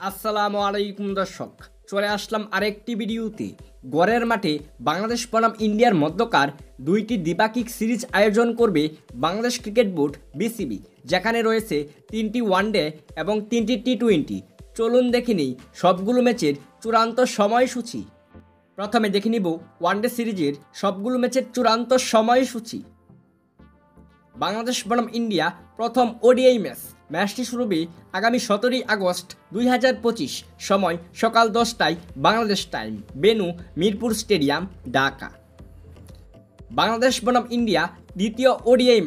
আসসালামু আলাইকুম দর্শক, চলে আসলাম আরেকটি ভিডিওতে। গড়ের মাঠে বাংলাদেশ বনাম ইন্ডিয়ার মধ্যকার দুইটি দ্বিপাক্ষিক সিরিজ আয়োজন করবে বাংলাদেশ ক্রিকেট বোর্ড বিসিবি, যেখানে রয়েছে 3টি ওয়ানডে এবং 3টি টি-20। চলুন দেখে নিই সবগুলো ম্যাচের চূড়ান্ত সময়সূচি। প্রথমে দেখে নিব ওয়ানডে সিরিজের সবগুলো ম্যাচের চূড়ান্ত সময়সূচি। বাংলাদেশ বনাম ইন্ডিয়া প্রথম ওডিআই ম্যাচটি শুরু হবে আগামী 17ই আগস্ট 2025, সময় সকাল 10টায় বাংলাদেশ টাইম, বেনু মিরপুর স্টেডিয়াম, ঢাকা। বাংলাদেশ বনাম ইন্ডিয়া দ্বিতীয় ওডিআই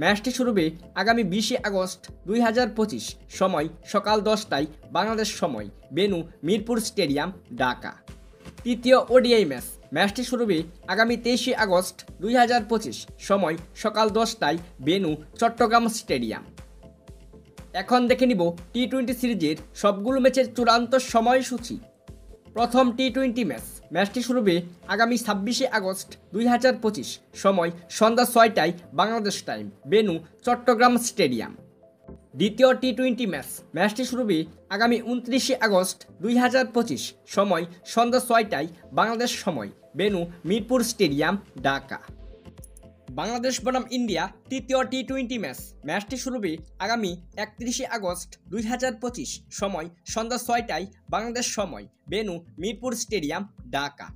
ম্যাচটি শুরু হবে আগামী 20শে আগস্ট 2025, সময় সকাল 10টায় বাংলাদেশ সময়, বেনু মিরপুর স্টেডিয়াম, ঢাকা। তৃতীয় ওডিআই ম্যাচটি শুরু হবে আগামী 23শে আগস্ট 2025, সময় সকাল 10টায়, বেনু চট্টগ্রাম স্টেডিয়াম। এখন দেখে নিব টি-20 সিরিজের সবগুলো ম্যাচের চূড়ান্ত সময়সূচি। প্রথম টি-20 ম্যাচটি শুরু হবে আগামী 26শে আগস্ট 2025, সময় সন্ধ্যা 6টায় বাংলাদেশ টাইম, বেনু চট্টগ্রাম স্টেডিয়াম। দ্বিতীয় টি-20 ম্যাচটি শুরু হবে আগামী 29শে আগস্ট 2025, সময় সন্ধ্যা 6টায় বাংলাদেশ সময়, বেনু মিরপুর স্টেডিয়াম, ঢাকা। বাংলাদেশ বনাম ইন্ডিয়া তৃতীয় টি-20 ম্যাচটি শুরু হবে আগামী 31শে আগস্ট 2025, সময় সন্ধ্যা 6টায় বাংলাদেশ সময়, বেনু মিরপুর স্টেডিয়াম, ঢাকা।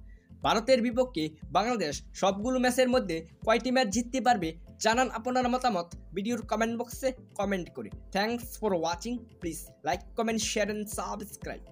ভারতের বিপক্ষে বাংলাদেশ সবগুলো ম্যাচের মধ্যে কয়টি ম্যাচ জিততে পারবে জানান আপনার মতামত ভিডিওর কমেন্ট বক্সে কমেন্ট করে। Thanks for watching. Please like, comment, share and subscribe.